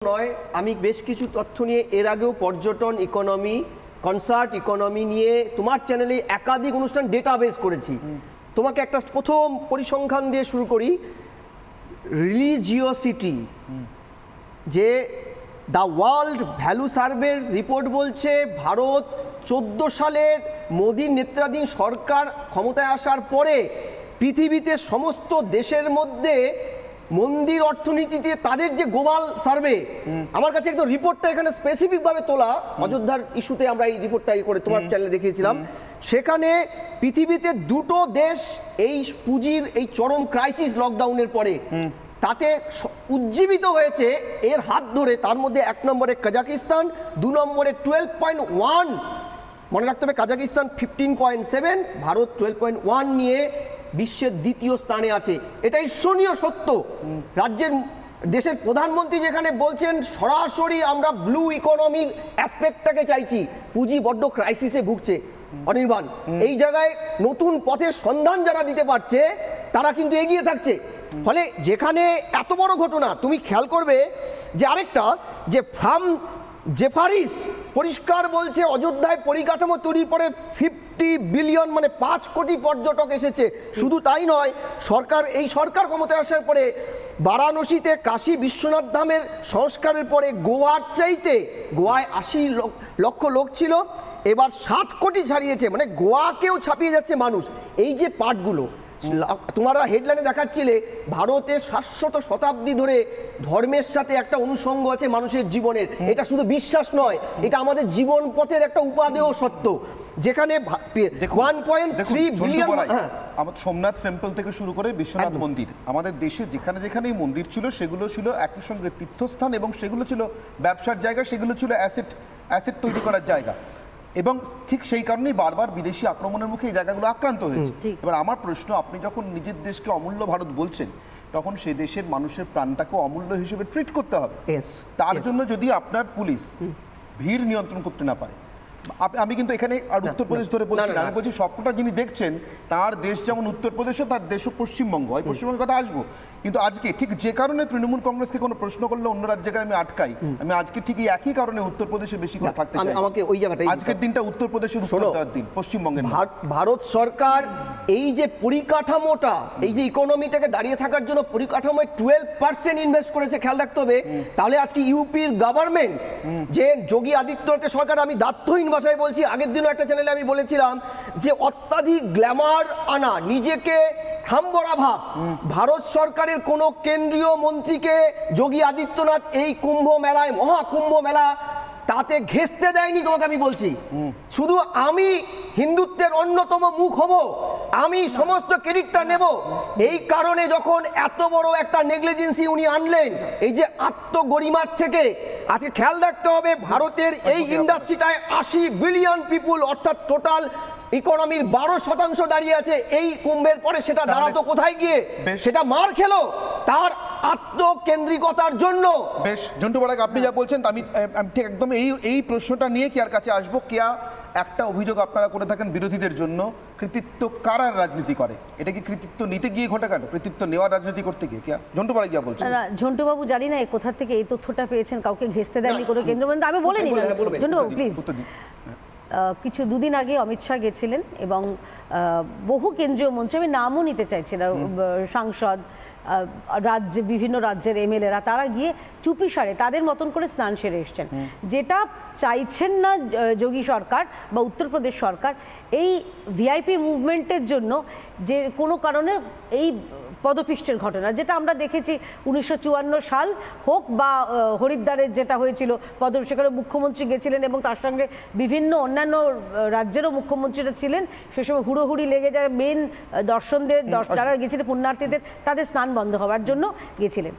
নয়, আমি বেশ কিছু তথ্য নিয়ে এর আগেও পর্যটন ইকোনমি, কনসার্ট ইকোনমি নিয়ে তোমার চ্যানেলে একাধিক অনুষ্ঠান ডেটাবেস করেছি। তোমাকে একটা প্রথম পরিসংখ্যান দিয়ে শুরু করি। রিলিজিওসিটি, যে দ্য ওয়ার্ল্ড ভ্যালু সার্ভের রিপোর্ট বলছে ভারত 14 সালের মোদির নেতৃত্বাধীন সরকার ক্ষমতায় আসার পরে পৃথিবীতে সমস্ত দেশের মধ্যে মন্দির অর্থনীতিতে তাদের যে গ্লোবাল সার্ভে, আমার কাছে একদম রিপোর্টটা এখানে স্পেসিফিকভাবে তোলা, অযোধ্যার ইস্যুতে আমরা এই রিপোর্টটা করে তোমার চ্যানেলে দেখিয়েছিলাম। সেখানে পৃথিবীতে দুটো দেশ এই পুঁজির এই চরম ক্রাইসিস লকডাউনের পরে তাতে উজ্জীবিত হয়েছে এর হাত ধরে। তার মধ্যে 1 নম্বরে কাজাকিস্তান, 2 নম্বরে 12.1, মনে রাখতে হবে কাজাকিস্তান 15.7, ভারত 12.1 নিয়ে বিশ্বের দ্বিতীয় স্থানে আছে। এটা ঈর্ষণীয় সত্য। দেশের প্রধানমন্ত্রী যেখানে বলছেন সরাসরি আমরা ব্লু ইকোনমির অ্যাসপেক্টটাকে চাইছি, পুঁজি বড্ড ক্রাইসিসে ভুগছে। অনির্বাণ, এই জায়গায় নতুন পথের সন্ধান যারা দিতে পারছে তারা কিন্তু এগিয়ে থাকছে। ফলে যেখানে এত বড় ঘটনা, তুমি খেয়াল করবে যে আরেকটা যে ফ্রাম জেফারিস পরিষ্কার বলছে অযোধ্যায় পরিকাঠামো তৈরির পরে 50 বিলিয়ন মানে 5 কোটি পর্যটক এসেছে। শুধু তাই নয়, এই সরকার ক্ষমতায় আসার পরে বারাণসীতে কাশী বিশ্বনাথ ধামের সংস্কারের পরে গোয়ার চাইতে, গোয়ায় 80 লক্ষ লোক ছিল, এবার 7 কোটি ছাড়িয়েছে, মানে গোয়াকেও ছাপিয়ে যাচ্ছে মানুষ। এই যে পার্টগুলো তোমরা হেডলাইনে দেখাচ্ছিলে, ভারতের 700 শতাব্দী ধরে ধর্মের সাথে একটা অনুষঙ্গ আছে মানুষের জীবনের। এটা শুধু বিশ্বাস নয়, এটা আমাদের জীবন পথের একটা উপাদেয় সত্য। যেখানে 1.3 বিলিয়ন, আমাদের সোমনাথ টেম্পল থেকে শুরু করে বিশ্বনাথ মন্দির, আমাদের দেশে যেখানে যেখানেই মন্দির ছিল সেগুলো ছিল একই সঙ্গে তীর্থস্থান, এবং সেগুলো ছিল ব্যবসার জায়গা, সেগুলো ছিল অ্যাসেট তৈরি করার জায়গা। এবং ঠিক সেই কারণেই বারবার বিদেশি আক্রমণের মুখে এই জায়গাগুলো আক্রান্ত হয়েছে। এবার আমার প্রশ্ন, আপনি যখন নিজের দেশকে অমূল্য ভারত বলছেন, তখন সেই দেশের মানুষের প্রাণটাকে অমূল্য হিসেবে ট্রিট করতে হবে। তার জন্য যদি আপনার পুলিশ ভিড় নিয়ন্ত্রণ করতে না পারে, আমি কিন্তু এখানে আর উত্তরপ্রদেশ ধরে বলছি না, আমি বলছি সবকটা যিনি দেখছেন তার দেশ যেমন উত্তরপ্রদেশও, তার দেশও পশ্চিমবঙ্গ হয়, পশ্চিমবঙ্গের কথা আসবো। কিন্তু আজকে ঠিক যে কারণে তৃণমূল কংগ্রেসকে কোনো প্রশ্ন করলে অন্য রাজ্যে আমি আটকাই, আমি আজকে ঠিক এই একই কারণে উত্তরপ্রদেশে বেশি করে থাকতে চাই। আমাকে ওই জায়গাটাই, আজকের দিনটা উত্তরপ্রদেশের উত্তর দেওয়ার দিন, পশ্চিমবঙ্গের। ভারত সরকার এই যে পরিকাঠামোটা, এই যে ইকোনমিটাকে দাঁড়িয়ে থাকার জন্য পরিকাঠামোয় 12% ইনভেস্ট করেছে, খেয়াল রাখতে হবে। তাহলে আজকে ইউপির গভর্নমেন্ট, যে যোগী আদিত্যনাথের সরকার, আমি দার্থহীন ভাষায় বলছি, আগের দিনও একটা চ্যানেলে আমি বলেছিলাম যে অত্যাধিক গ্ল্যামার আনা, নিজেকে হামবড়া ভাব। ভারত সরকারের কোন কেন্দ্রীয় মন্ত্রীকে যোগী আদিত্যনাথ এই কুম্ভ মেলায়, মহাকুম্ভ মেলা, তাতে ঘেঁষতে দেয়নি। তোমাকে আমি বলছি, শুধু আমি হিন্দুত্বের অন্যতম মুখ হব, আমি সমস্ত ক্রেডিটটা নেব। এই কারণে যখন এত বড় একটা নেগলিজেন্সি উনি আনলেন, এই যে আত্মগরিমার থেকে, আজকে খেয়াল রাখতে হবে ভারতের এই ইন্ডাস্ট্রিটায় 80 বিলিয়ন পিপুল, অর্থাৎ টোটাল ইকোনমির 12% দাঁড়িয়ে আছে। এই কুম্ভের পরে সেটা দাঁড়াতো কোথায় গিয়ে? সেটা মার খেলো তার আত্মকেন্দ্রিকতার জন্য। বেশ, জন্টু বড়াক, আপনি যা বলছেন আমি ঠিক একদম এই প্রশ্নটা নিয়ে কেয়ার কাছে আসবো। কেয়া, একটা অভিযোগ আপনারা করে থাকেন বিরোধীদের জন্য, কৃতিত্ব কারা রাজনীতি করে? এটা কি কৃতিত্ব নিতে গিয়ে ঘটে কেন, কৃতিত্ব নেওয়ার রাজনীতি করতে গিয়ে? কেয়া, জন্টু বড়াক যা বলছেন। ঝন্টু বাবু, জানি না কোথা থেকে এই তথ্যটা পেয়েছেন, কাউকে ঘেঁষতে দেয়নি কোনো কেন্দ্রমন্ত্রী, আমি বলিনি। ঝন্টু বাবু প্লিজ, কিছু দুদিন আগে অমিত শাহ গেছিলেন এবং বহু কেন্দ্রীয় মন্ত্রী, আমি নামও নিতে চাইছি না, সাংসদ, বিভিন্ন রাজ্যের এমএলএরা, তারা গিয়ে চুপিসারে তাদের মতন করে স্নান সেরে এসছেন। যেটা চাইছেন না যোগী সরকার বা উত্তরপ্রদেশ সরকার, এই ভিআইপি মুভমেন্টের জন্য যে কোনো কারণে এই পদপিষ্টের ঘটনা, যেটা আমরা দেখেছি 1954 সাল হোক বা হরিদ্বারের যেটা হয়েছিল, সেখানে মুখ্যমন্ত্রী গেছিলেন এবং তার সঙ্গে বিভিন্ন অন্যান্য রাজ্যেরও মুখ্যমন্ত্রীরা ছিলেন। সে সময় হুড়োহুড়ি লেগে যায়, মেন দর্শনদের, যারা গেছিলেন পুণ্যার্থীদের, তাদের স্নান বন্ধ হওয়ার জন্য গেছিলেন।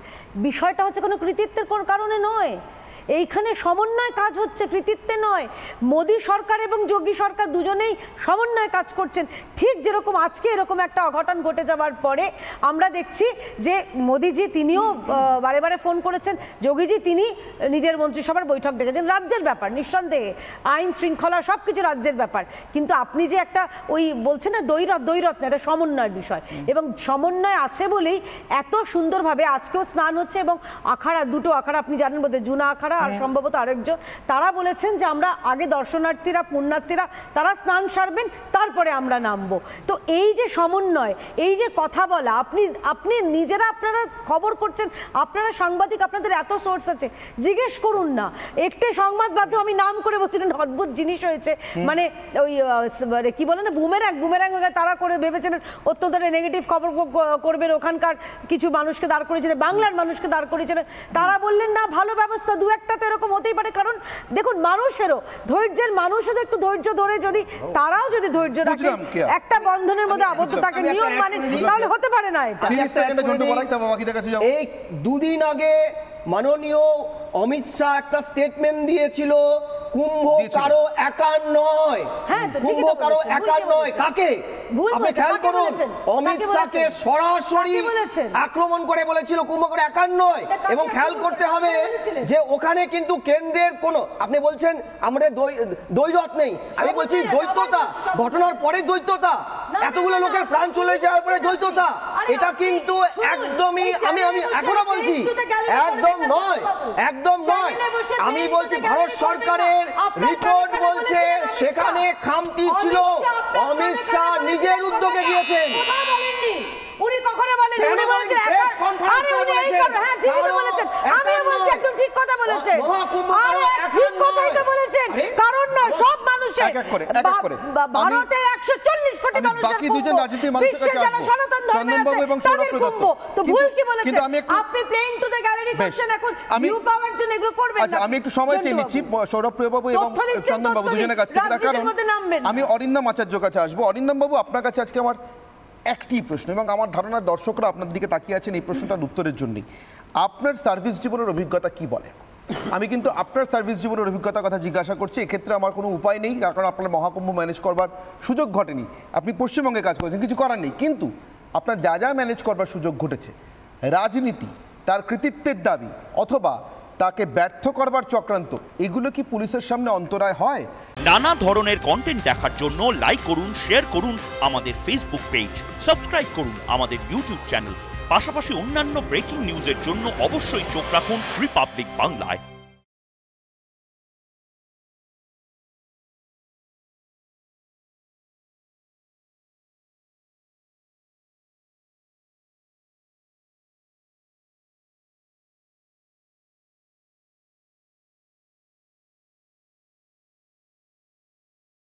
বিষয়টা হচ্ছে কোনো কৃতিত্বের কারণে নয়, এইখানে সমন্বয় কাজ হচ্ছে, কৃতিত্বে নয়। মোদী সরকার এবং যোগী সরকার দুজনেই সমন্বয় কাজ করছেন। ঠিক যেরকম আজকে এরকম একটা অঘটন ঘটে যাওয়ার পরে আমরা দেখছি যে মোদীজি তিনিও বারে বারে ফোন করেছেন, যোগীজি তিনি নিজের মন্ত্রিসভার বৈঠক ডেকেছেন। রাজ্যের ব্যাপার নিঃসন্দেহে, আইন শৃঙ্খলা সব কিছু রাজ্যের ব্যাপার, কিন্তু আপনি যে একটা ওই বলছেন না দৈরথ না, এটা সমন্বয়ের বিষয়, এবং সমন্বয় আছে বলেই এত সুন্দরভাবে আজকেও স্নান হচ্ছে। এবং আখাড়া, দুটো আখাড়া আপনি জানেন বোধহয়, জুনা আখাড়া আর সম্ভবত আরেকজন, তারা বলেছেন যে আমরা আগে দর্শনার্থীরা পুণ্যার্থীরা তারা স্নান সারবেন, তারপরে আমরা নামবো। তো এই যে সমন্বয়, এই যে কথা বলা, আপনি নিজেরা আপনারা খবর করছেন, আপনারা সাংবাদিক, আপনাদের এত সোর্স আছে, জিজ্ঞেস করুন না। একটি সংবাদ মাধ্যম আমি নাম করে বলছিলেন, অদ্ভুত জিনিস হয়েছে, মানে ওই কি বলে না, বুমেরাং তারা করে ভেবেছিলেন অত্যন্ত নেগেটিভ খবর করবেন, ওখানকার কিছু মানুষকে দাঁড় করেছিলেন, বাংলার মানুষকে দাঁড় করেছিলেন, তারা বললেন না ভালো ব্যবস্থা, দু একটা তো এরকম হতেই পারে। কারণ দেখুন মানুষেরও ধৈর্যের, মানুষও একটু ধৈর্য ধরে যদি তারাও যদি ধৈর্য রাখে, একটা বন্ধনের মধ্যে আবদ্ধ থাকে, নিয়ম মানে, তাহলে হতে পারে না এটা। এই দুদিন আগে মাননীয় অমিত শাহ একটা স্টেটমেন্ট দিয়েছিল, কুম্ভ কারো একার নয়, কুম্ভ কারো একার নয়। কাকে? আপনি খেয়াল করুন, অমিত শাহকে সরাসরি আক্রমণ করে বলেছিল কুম্ভ কারো একার নয়। এবং খেয়াল করতে হবে যে ওখানে কিন্তু কেন্দ্রের কোনো, আপনি বলছেন আমাদের দ্বৈরথ নেই, আমি বলছি দ্বৈততা, ঘটনার পরে দ্বৈততা, এতগুলো লোকের প্রাণ চলে যাওয়ার পরে দ্বৈততা, এটা কিন্তু একদমই আমি এখনো বলছি একদম নয়, একদম নয়। আমি বলছি ভারত সরকারের রিপোর্ট বলছে সেখানে খামতি ছিল, অমিত শাহ নিজের উদ্যোগে গিয়েছেন। উনি কখনো বলেননি, উনি বলেছেন প্রেস কনফারেন্সে বলেছেন, হ্যাঁ ঠিকই বলেছেন, আমি বলছি একদম ঠিক কথা বলেছেন, আরে ঠিক কথাই তো বলেছেন। কারণ না সব মানুষের এক এক করে ভারতে 140 কোটি মানুষের বাকি দুজন রাজনীতির মানুষের কাছে আসবো, চন্দনবাবু এবং সৌরভ দত্ত। তো ভুল কি বলেছেন আপনি? প্লেইং টু দ্য গ্যালারি করছেন, এখন ভিউ পাওয়ার জন্য এগুলো করবেন না। আচ্ছা আমি একটু সময় চেয়ে নিচ্ছি সৌরভ বাবু এবং চন্দনবাবু দুজনের কাছ থেকে, কারণ আমি অরিন্দম আচার্যর কাছে আসবো। অরিন্দম বাবু, আপনার কাছে আজকে আমার একটি প্রশ্ন, এবং আমার ধারণার দর্শকরা আপনার দিকে তাকিয়ে আছেন এই প্রশ্নটার উত্তরের জন্য। আপনার সার্ভিস জীবনের অভিজ্ঞতা কি বলে? আমি কিন্তু আপনার সার্ভিস জীবনের অভিজ্ঞতার কথা জিজ্ঞাসা করছি, এক্ষেত্রে আমার কোনো উপায় নেই, কারণ আপনার মহাকুম্ভ ম্যানেজ করবার সুযোগ ঘটেনি, আপনি পশ্চিমবঙ্গে কাজ করেছেন, কিছু করার নেই, কিন্তু আপনার যা যা ম্যানেজ করবার সুযোগ ঘটেছে, রাজনীতি, তার কৃতিত্বের দাবি অথবা তাকে ব্যর্থ করবার চক্রান্ত, এগুলো কি পুলিশের সামনে অন্তরায় হয়? নানা ধরনের কন্টেন্ট দেখার জন্য লাইক করুন, শেয়ার করুন আমাদের ফেসবুক পেজ, সাবস্ক্রাইব করুন আমাদের ইউটিউব চ্যানেল, পাশাপাশি অন্যান্য ব্রেকিং নিউজের জন্য অবশ্যই চোখ রাখুন রিপাবলিক বাংলায়।